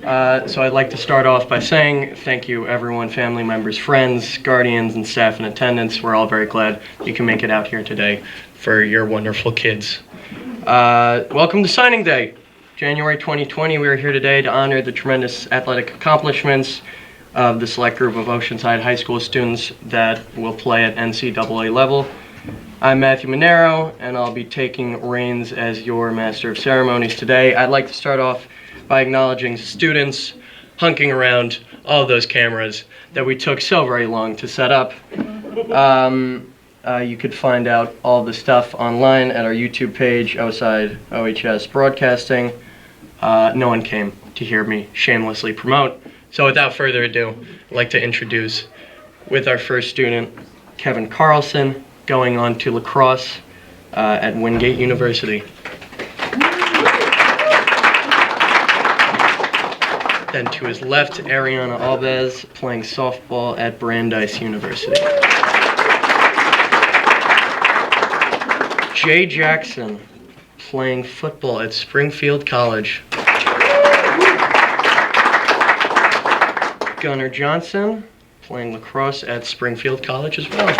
So I'd like to start off by saying thank you everyone, family members, friends, guardians, and staff in attendance. We're all very glad you can make it out here today for your wonderful kids. Welcome to signing day. January 2020, we are here today to honor the tremendous athletic accomplishments of the select group of Oceanside High School students that will play at NCAA level. I'm Matthew Monero, and I'll be taking reins as your Master of Ceremonies today. I'd like to start off by acknowledging students hunking around all those cameras that we took so very long to set up. You could find out all the stuff online at our YouTube page, Oceanside OHS Broadcasting. No one came to hear me shamelessly promote. So without further ado, I'd like to introduce with our first student, Kevin Carlson, going on to lacrosse at Wingate University. Then to his left, Ariana Elbaz, playing softball at Brandeis University. Jay Jackson, playing football at Springfield College. Gunnar Johnson, playing lacrosse at Springfield College as well.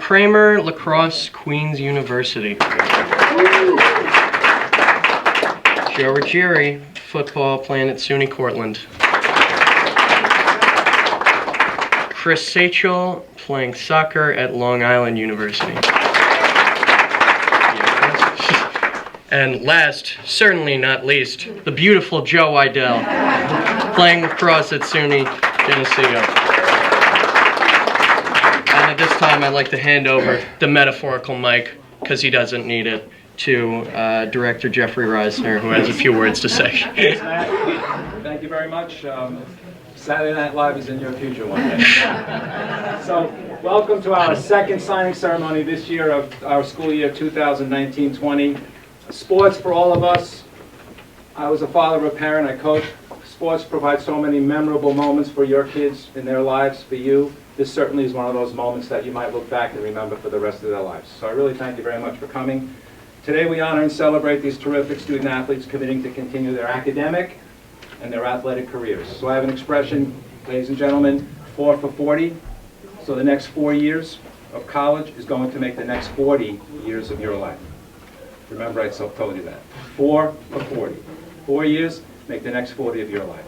Kraemer, lacrosse, Queens University. Ruggieri, football, playing at SUNY Cortland. Seychell, playing soccer at Long Island University. And last, certainly not least, the beautiful Joe Weidel, playing lacrosse at SUNY Geneseo. And at this time, I'd like to hand over the metaphorical mic, because he doesn't need it, to Director Jeffrey Reisner, who has a few words to say. Thanks, Matt. Thank you very much. Saturday Night Live is in your future one day. So, welcome to our second signing ceremony this year of our school year 2019-20. Sports for all of us. I was a father, a parent, I coach. Sports provide so many memorable moments for your kids in their lives, for you. This certainly is one of those moments that you might look back and remember for the rest of their lives. So I really thank you very much for coming. Today we honor and celebrate these terrific student athletes committing to continue their academic and their athletic careers. So I have an expression, ladies and gentlemen, 4 for 40. So the next 4 years of college is going to make the next 40 years of your life. Remember, I told you that. 4 for 40. 4 years make the next 40 of your life.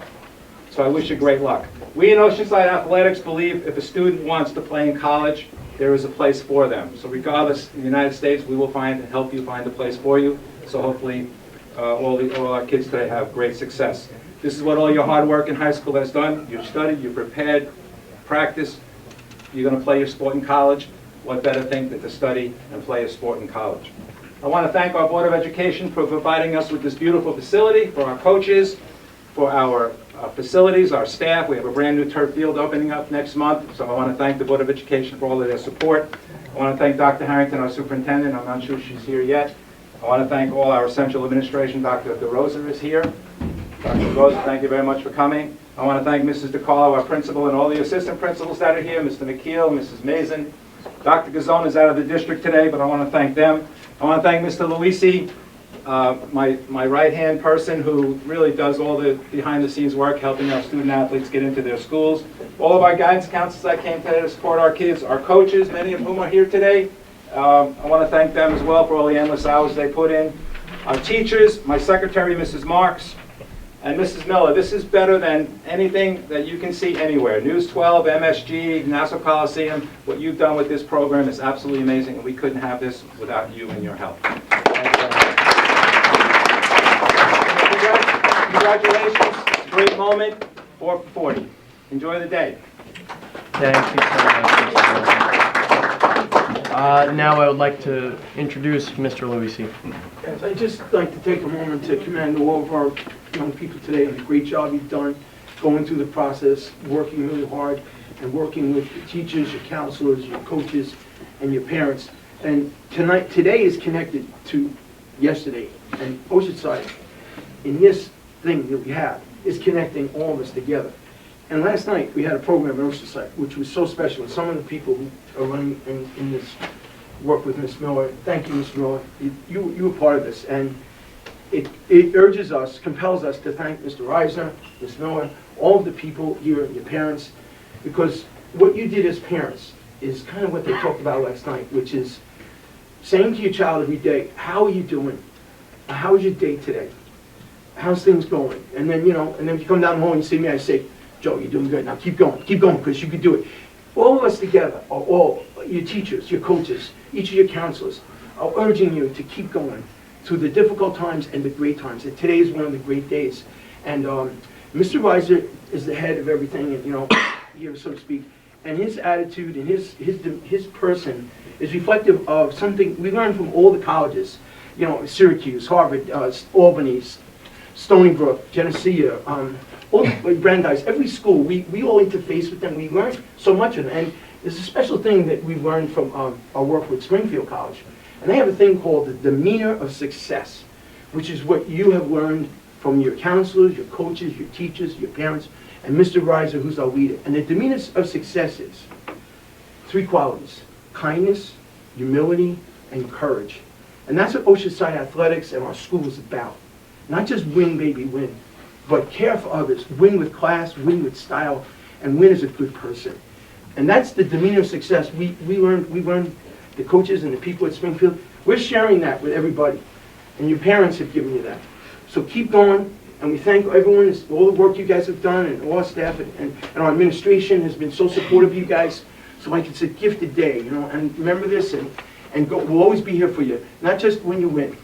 So I wish you great luck. We in Oceanside Athletics believe if a student wants to play in college, there is a place for them. So regardless, in the United States, we will find and help you find a place for you. So hopefully all our kids today have great success. This is what all your hard work in high school has done. You've studied, you've prepared, practiced. You're going to play your sport in college. What better thing than to study and play a sport in college? I want to thank our Board of Education for providing us with this beautiful facility, for our coaches, for our facilities, our staff. We have a brand new turf field opening up next month, so I want to thank the Board of Education for all of their support. I want to thank Dr. Harrington, our superintendent. I'm not sure she's here yet. I want to thank all our central administration. Dr. DeRosa is here. Dr. DeRosa, thank you very much for coming. I want to thank Mrs. DeCarlo, our principal, and all the assistant principals that are here, Mr. McKeel, Mrs. Mason. Dr. Gazzone is out of the district today, but I want to thank them. I want to thank Mr. Luisi, my right-hand person who really does all the behind-the-scenes work, helping our student athletes get into their schools. All of our guidance counselors that came today to support our kids, our coaches, many of whom are here today. I want to thank them as well for all the endless hours they put in. Our teachers, my secretary, Mrs. Marks, and Mrs. Miller. This is better than anything that you can see anywhere. News 12, MSG, Nassau Coliseum, what you've done with this program is absolutely amazing, and we couldn't have this without you and your help. Congratulations, it's a great moment, 4 for 40. Enjoy the day. Thank you so much. Now I would like to introduce Mr. Luisi. Yes, I'd just like to take a moment to commend all of our young people today on the great job you've done going through the process, working really hard, and working with your teachers, your counselors, your coaches, and your parents. And today is connected to yesterday. And Oceanside, in this thing that we have, is connecting all of us together. And last night we had a program in Oceanside, which was so special. And some of the people who are running in this work with Ms. Miller, thank you, Ms. Miller. You were part of this. And it urges us, compels us to thank Mr. Reiser, Ms. Miller, all of the people here, your parents, because what you did as parents is kind of what they talked about last night, which is saying to your child every day, how are you doing? How was your day today? How's things going? And then, and then if you come down home and you see me, I say, Joe, you're doing good. Now keep going, because you can do it. All of us together, all your teachers, your coaches, each of your counselors, are urging you to keep going through the difficult times and the great times. And today is one of the great days. And Mr. Reiser is the head of everything, and here, so to speak. And his attitude and his person is reflective of something we learned from all the colleges. Syracuse, Harvard, Albany, Stony Brook, Geneseo, all Brandeis, every school, we all interface with them. We learn so much of them. And there's a special thing that we've learned from our work with Springfield College. And they have a thing called the demeanor of success, which is what you have learned from your counselors, your coaches, your teachers, your parents, and Mr. Reiser, who's our leader. And the demeanor of success is 3 qualities: kindness, humility, and courage. And that's what Oceanside Athletics and our school is about. Not just win, baby, win, but care for others, win with class, win with style, and win as a good person. And that's the demeanor of success. We learned the coaches and the people at Springfield. We're sharing that with everybody. And your parents have given you that. So keep going, and we thank everyone, all the work you guys have done, and all our staff, and our administration has been so supportive of you guys. So like it's a gifted day, and remember this, and go, we'll always be here for you, not just when you win.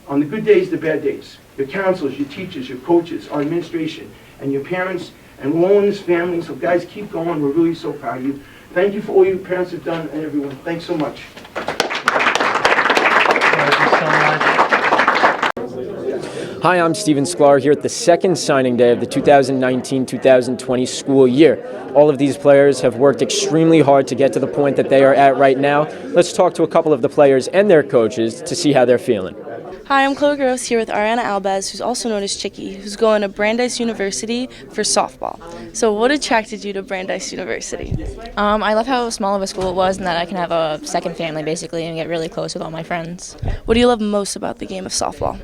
On the good days, the bad days. Your counselors, your teachers, your coaches, our administration, and your parents, and we're all in this family. So guys, keep going. We're really so proud of you. Thank you for all your parents have done, and everyone. Thanks so much. Thank you so much. Hi, I'm Steven Sklar here at the second signing day of the 2019-2020 school year. All of these players have worked extremely hard to get to the point that they are at right now. Let's talk to a couple of the players and their coaches to see how they're feeling. Hi, I'm Chloe Gross here with Ariana Elbaz, who's also known as Chicky, who's going to Brandeis University for softball. So what attracted you to Brandeis University? I love how small of a school it was and that I can have a second family basically and get really close with all my friends. What do you love most about the game of softball?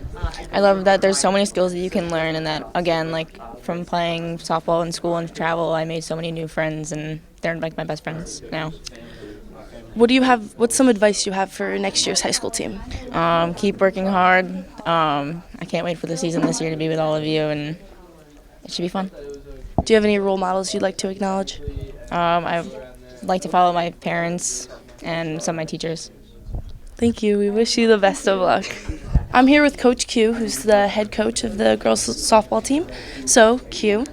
I love that there's so many skills that you can learn and that, again, like from playing softball in school and travel, I made so many new friends and they're like my best friends now. What's some advice you have for next year's high school team? Keep working hard. I can't wait for the season this year to be with all of you, and it should be fun. Do you have any role models you'd like to acknowledge? I like to follow my parents and some of my teachers. Thank you. We wish you the best of luck. I'm here with Coach Q, who's the head coach of the girls softball team. So, Q,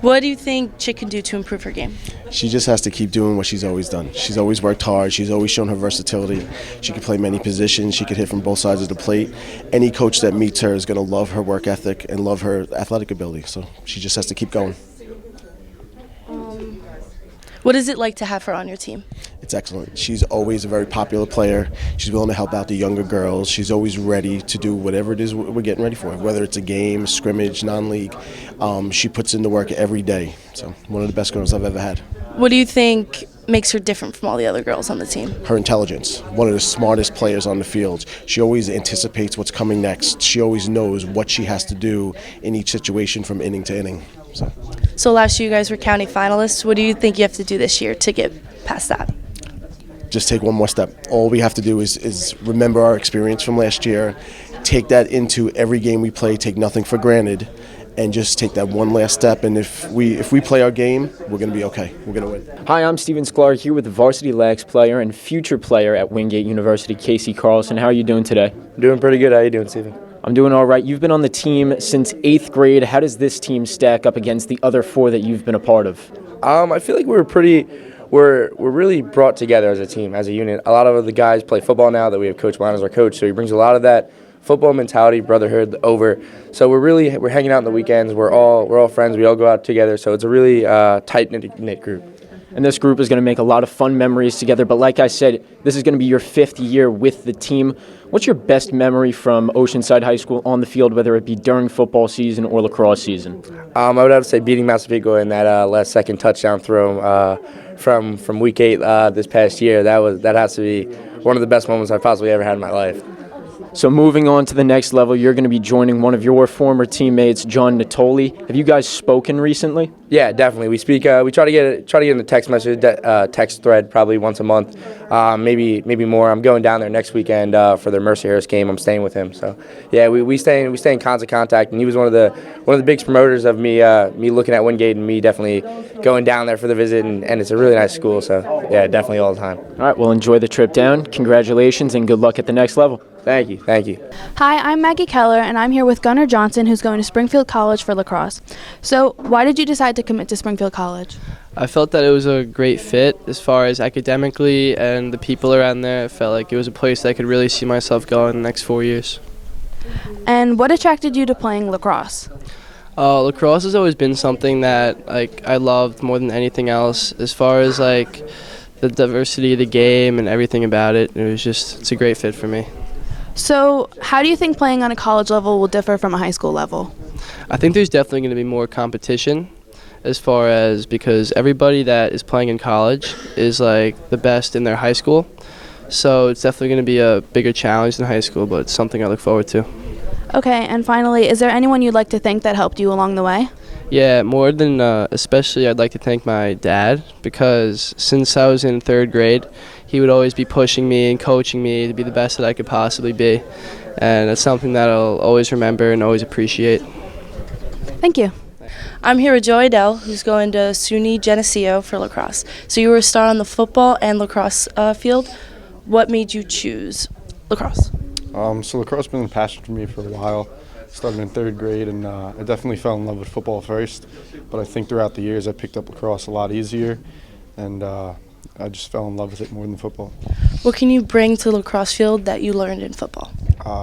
what do you think Chick can do to improve her game? She just has to keep doing what she's always done. She's always worked hard. She's always shown her versatility. She can play many positions. She can hit from both sides of the plate. Any coach that meets her is going to love her work ethic and love her athletic ability. So she just has to keep going. What is it like to have her on your team? It's excellent. She's always a very popular player. She's willing to help out the younger girls. She's always ready to do whatever it is we're getting ready for, whether it's a game, scrimmage, non-league. She puts in the work every day. So one of the best girls I've ever had. What do you think makes her different from all the other girls on the team? Her intelligence. One of the smartest players on the field. She always anticipates what's coming next. She always knows what she has to do in each situation from inning to inning. So last year you guys were county finalists. What do you think you have to do this year to get past that? Just take one more step. All we have to do is remember our experience from last year, take that into every game we play, take nothing for granted, and just take that one last step. And if we play our game, we're going to be okay. We're going to win. Hi, I'm Steven Sklar here with varsity lax player and future player at Wingate University, Casey Carlson. How are you doing today? Doing pretty good. How are you doing, Steven? I'm doing all right. You've been on the team since 8th grade. How does this team stack up against the other 4 that you've been a part of? I feel like we're really brought together as a team, as a unit. A lot of the guys play football now that we have Coach Brown as our coach, so he brings a lot of that football mentality, brotherhood over. So we're hanging out on the weekends. We're all friends. We all go out together. So it's a really tight-knit group. And this group is going to make a lot of fun memories together. But like I said, this is going to be your 5th year with the team. What's your best memory from Oceanside High School on the field, whether it be during football season or lacrosse season? I would have to say beating Massapequa in that last second touchdown throw from week 8 this past year. That has to be one of the best moments I've possibly ever had in my life. So moving on to the next level, you're going to be joining one of your former teammates, John Natoli. Have you guys spoken recently? Yeah, definitely. We speak. We try to get in a text message, text thread probably once a month, maybe more. I'm going down there next weekend for their Mercyhurst game. I'm staying with him. So yeah, we stay in constant contact. And he was one of the biggest promoters of me looking at Wingate and me definitely going down there for the visit. And it's a really nice school. So yeah, definitely all the time. All right, well, enjoy the trip down. Congratulations and good luck at the next level. Thank you. Thank you. Hi, I'm Maggie Keller, and I'm here with Gunnar Johnson, who's going to Springfield College for lacrosse. So, why did you decide to commit to Springfield College? I felt that it was a great fit as far as academically and the people around there. I felt like it was a place that I could really see myself going the next 4 years. And what attracted you to playing lacrosse? Lacrosse has always been something that I loved more than anything else. As far as the diversity of the game and everything about it, it's a great fit for me. So, how do you think playing on a college level will differ from a high school level? I think there's definitely going to be more competition as far as because everybody that is playing in college is the best in their high school. So it's definitely going to be a bigger challenge than high school, but it's something I look forward to. Okay, and finally, is there anyone you'd like to thank that helped you along the way? Yeah, more than especially I'd like to thank my dad because since I was in 3rd grade, he would always be pushing me and coaching me to be the best that I could possibly be. And it's something that I'll always remember and always appreciate. Thank you. I'm here with Weidel, who's going to SUNY Geneseo for lacrosse. So you were a star on the football and lacrosse field. What made you choose lacrosse? So lacrosse has been a passion for me for a while. Started in 3rd grade, and I definitely fell in love with football first. But I think throughout the years I picked up lacrosse a lot easier, and I just fell in love with it more than football. What can you bring to the lacrosse field that you learned in football?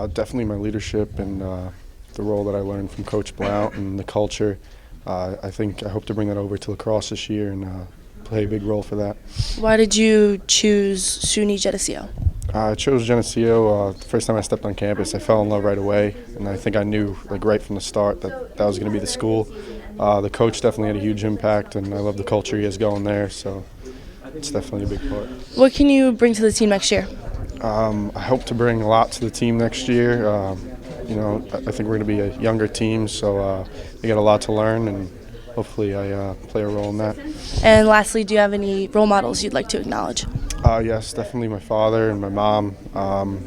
Definitely my leadership and the role that I learned from Coach Blount and the culture. I hope to bring that over to lacrosse this year and play a big role for that. Why did you choose SUNY Geneseo? I chose Geneseo the first time I stepped on campus. I fell in love right away, and I think I knew right from the start that was going to be the school. The coach definitely had a huge impact, and I love the culture he has going there, so it's definitely a big part. What can you bring to the team next year? I hope to bring a lot to the team next year. I think we're going to be a younger team, so we got a lot to learn, and hopefully I play a role in that. And lastly, do you have any role models you'd like to acknowledge? Yes, definitely my father and my mom.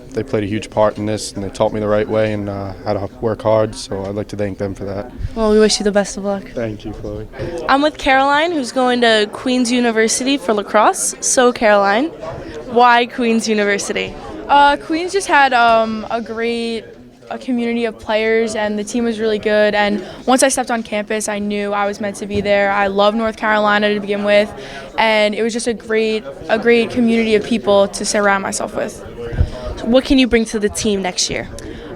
They played a huge part in this, and they taught me the right way and how to work hard, so I'd like to thank them for that. Well, we wish you the best of luck. Thank you, Chloe. I'm with Caroline, who's going to Queen's University for lacrosse. So, Caroline, why Queen's University? Queens just had a great community of players, and the team was really good. And once I stepped on campus, I knew I was meant to be there. I love North Carolina to begin with, and it was just a great community of people to surround myself with. What can you bring to the team next year?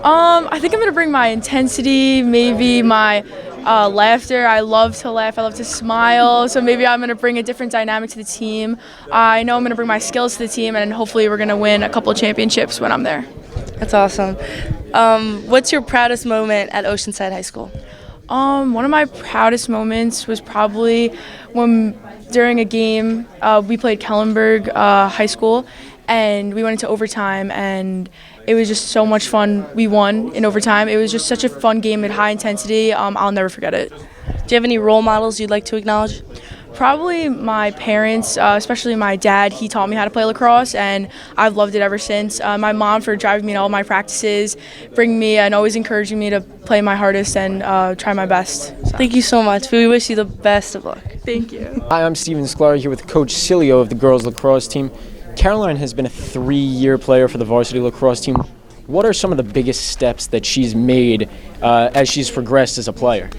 I think I'm going to bring my intensity, maybe my laughter. I love to laugh. I love to smile. So maybe I'm going to bring a different dynamic to the team. I know I'm going to bring my skills to the team, and hopefully we're going to win a couple of championships when I'm there. That's awesome. What's your proudest moment at Oceanside High School? One of my proudest moments was probably when during a game we played Kellenberg High School, and we went into overtime, and it was just so much fun. We won in overtime. It was just such a fun game at high intensity. I'll never forget it. Do you have any role models you'd like to acknowledge? Probably my parents, especially my dad. He taught me how to play lacrosse, and I've loved it ever since. My mom for driving me to all my practices, bringing me and always encouraging me to play my hardest and try my best. So. Thank you so much. We wish you the best of luck. Thank you. Hi, I'm Steven Sklar here with Coach Cilio of the girls lacrosse team. Caroline has been a 3-year player for the varsity lacrosse team. What are some of the biggest steps that she's made as she's progressed as a player?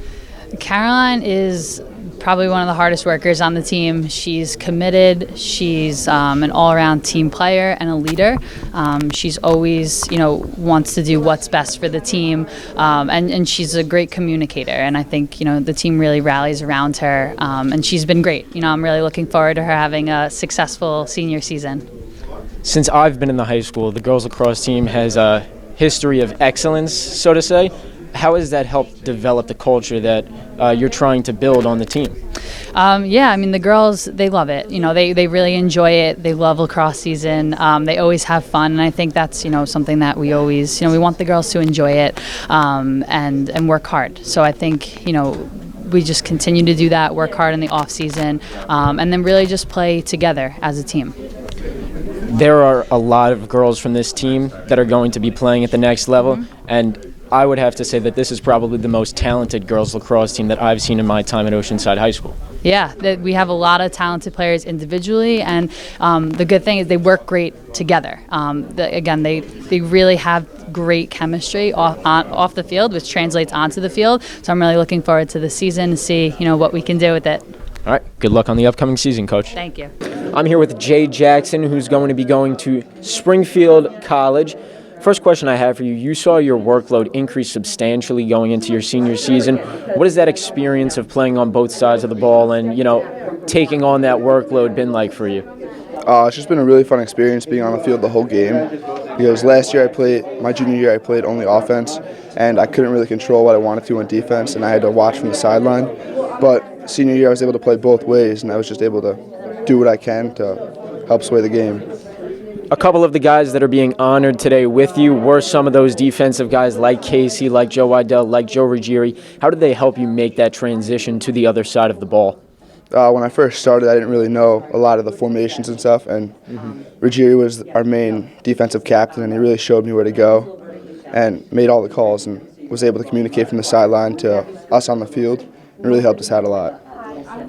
Caroline is probably one of the hardest workers on the team. She's committed. She's an all-around team player and a leader. She's always, wants to do what's best for the team, and she's a great communicator. And I think, the team really rallies around her, and she's been great. I'm really looking forward to her having a successful senior season. Since I've been in the high school, the girls lacrosse team has a history of excellence, so to say. how has that helped develop the culture that you're trying to build on the team? Yeah, I mean, the girls, they love it. They really enjoy it. They love lacrosse season. They always have fun, and I think that's, something that we always, we want the girls to enjoy it and work hard. So I think, we just continue to do that, work hard in the off season, and then really just play together as a team. There are a lot of girls from this team that are going to be playing at the next level, and I would have to say that this is probably the most talented girls lacrosse team that I've seen in my time at Oceanside High School. Yeah, we have a lot of talented players individually, and the good thing is they work great together. They really have great chemistry off the field, which translates onto the field. So I'm really looking forward to the season to see what we can do with it. All right, good luck on the upcoming season, Coach. Thank you. I'm here with Jay Jackson, who's going to be going to Springfield College. First question I have for you, you saw your workload increase substantially going into your senior season. What has that experience of playing on both sides of the ball and, taking on that workload been like for you? It's just been a really fun experience being on the field the whole game, because last year my junior year I played only offense, and I couldn't really control what I wanted to on defense, and I had to watch from the sideline. But senior year I was able to play both ways, and I was just able to do what I can to help sway the game. A couple of the guys that are being honored today with you were some of those defensive guys like Casey, like Joe Weidel, like Joe Ruggieri. How did they help you make that transition to the other side of the ball? When I first started, I didn't really know a lot of the formations and stuff, and Ruggieri was our main defensive captain, and he really showed me where to go and made all the calls and was able to communicate from the sideline to us on the field. It really helped us out a lot.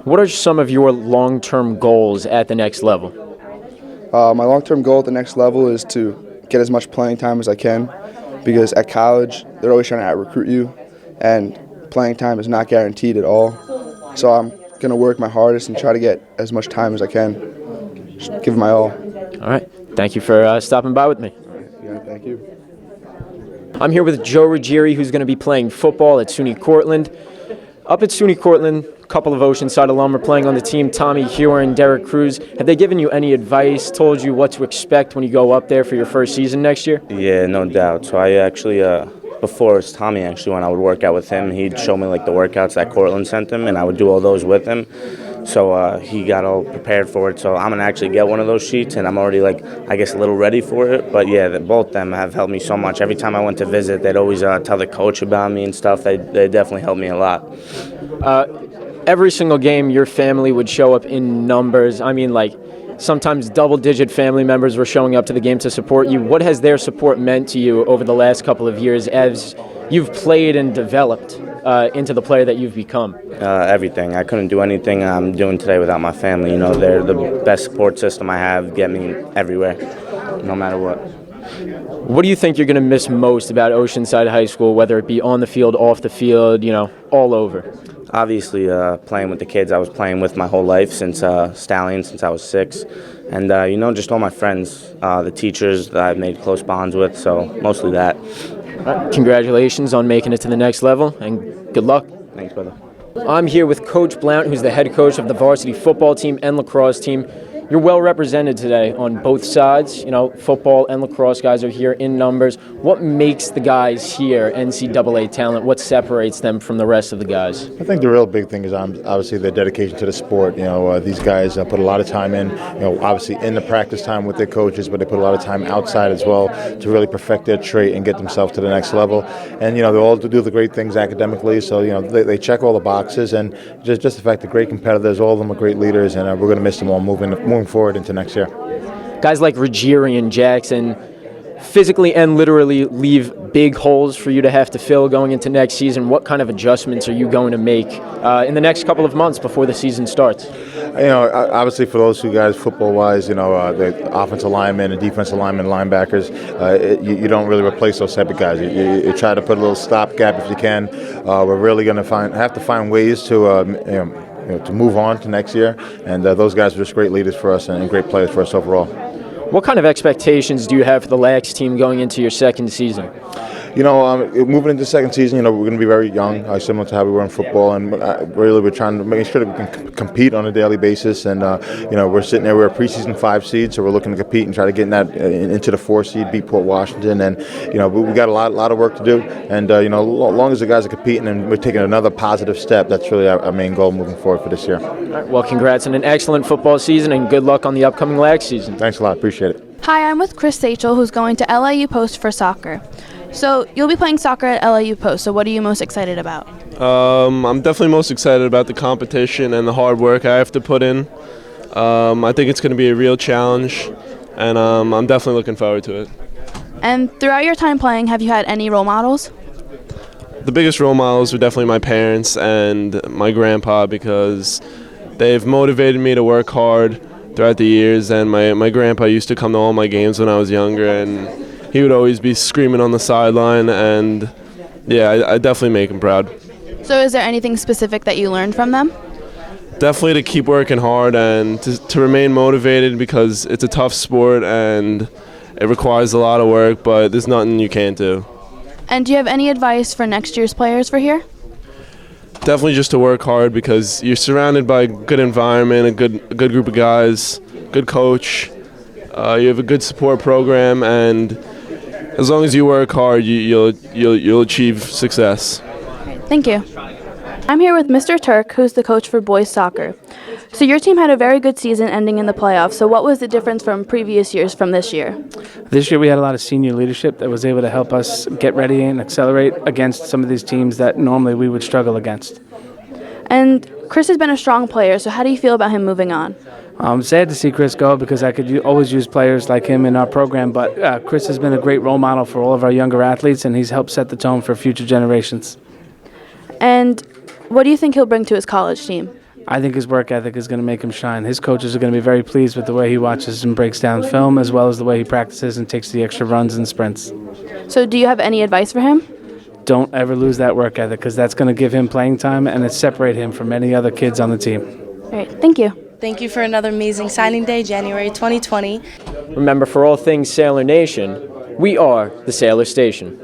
What are some of your long-term goals at the next level? My long-term goal at the next level is to get as much playing time as I can, because at college they're always trying to out-recruit you, and playing time is not guaranteed at all. So I'm going to work my hardest and try to get as much time as I can. Just give it my all. All right. Thank you for stopping by with me. Yeah, thank you. I'm here with Joe Ruggieri, who's going to be playing football at SUNY Cortland. Up at SUNY Cortland, a couple of Oceanside alum are playing on the team, Tommy Hewer and Derek Cruz. Have they given you any advice, told you what to expect when you go up there for your first season next year? Yeah, no doubt. So I actually, before it was Tommy actually, when I would work out with him, he'd show me like the workouts that Cortland sent him, and I would do all those with him. So he got all prepared for it. So I'm going to actually get one of those sheets, and I'm already, I guess, a little ready for it. But, yeah, both of them have helped me so much. Every time I went to visit, they'd always tell the coach about me and stuff. They definitely helped me a lot. Every single game, your family would show up in numbers. I mean, sometimes double-digit family members were showing up to the game to support you. What has their support meant to you over the last couple of years as you've played and developed into the player that you've become? Everything. I couldn't do anything I'm doing today without my family. They're the best support system I have, get me everywhere, no matter what. What do you think you're going to miss most about Oceanside High School, whether it be on the field, off the field, all over? Obviously, playing with the kids I was playing with my whole life since Stallion, since I was 6. And, just all my friends, the teachers that I've made close bonds with, so mostly that. Congratulations on making it to the next level, and good luck. Thanks, brother. I'm here with Coach Blount, who's the head coach of the varsity football team and lacrosse team. You're well represented today on both sides. Football and lacrosse guys are here in numbers. What makes the guys here NCAA talent? What separates them from the rest of the guys? I think the real big thing is obviously their dedication to the sport. These guys put a lot of time in, obviously in the practice time with their coaches, but they put a lot of time outside as well to really perfect their trait and get themselves to the next level. And, they all do the great things academically, so, they check all the boxes. And just the fact they're great competitors, all of them are great leaders, and we're going to miss them all moving forward into next year. Guys like Ruggieri and Jackson physically and literally leave big holes for you to have to fill going into next season. What kind of adjustments are you going to make in the next couple of months before the season starts? Obviously for those two guys, football-wise, the offensive linemen and defensive linemen, linebackers, you don't really replace those type of guys. You try to put a little stopgap if you can. We're really going to have to find ways to move on to next year, and those guys are just great leaders for us and great players for us overall. What kind of expectations do you have for the Lax team going into your second season? Moving into the second season, we're going to be very young, similar to how we were in football, and really we're trying to make sure that we can compete on a daily basis. And we're sitting there, we're a preseason 5 seed, so we're looking to compete and try to get into the 4 seed, beat Port Washington, and we got a lot of work to do. And as long as the guys are competing and we're taking another positive step, that's really our main goal moving forward for this year. All right, well, congrats on an excellent football season, and good luck on the upcoming lag season. Thanks a lot, appreciate it. Hi, I'm with Chris Seychell, who's going to LIU Post for soccer. So you'll be playing soccer at LIU Post, so what are you most excited about? I'm definitely most excited about the competition and the hard work I have to put in. I think it's going to be a real challenge, and I'm definitely looking forward to it. And throughout your time playing, have you had any role models? The biggest role models were definitely my parents and my grandpa, because they've motivated me to work hard throughout the years. And my grandpa used to come to all my games when I was younger, and he would always be screaming on the sideline, and yeah, I definitely make him proud. So is there anything specific that you learned from them? Definitely to keep working hard and to remain motivated, because it's a tough sport and it requires a lot of work, but there's nothing you can't do. And do you have any advice for next year's players for here? Definitely just to work hard, because you're surrounded by a good environment, a good group of guys, good coach. You have a good support program, and as long as you work hard, you'll achieve success. Thank you. I'm here with Mr. Turk, who's the coach for boys soccer. So your team had a very good season ending in the playoffs. So what was the difference from previous years from this year? This year we had a lot of senior leadership that was able to help us get ready and accelerate against some of these teams that normally we would struggle against. And Chris has been a strong player, so how do you feel about him moving on? I'm sad to see Chris go, because I could always use players like him in our program, but Chris has been a great role model for all of our younger athletes, and he's helped set the tone for future generations. And what do you think he'll bring to his college team? I think his work ethic is going to make him shine. His coaches are going to be very pleased with the way he watches and breaks down film, as well as the way he practices and takes the extra runs and sprints. So do you have any advice for him? Don't ever lose that work ethic, because that's going to give him playing time and it separate him from any other kids on the team. All right, thank you. Thank you for another amazing signing day, January 2020. Remember, for all things Sailor Nation, we are the Sailor Station.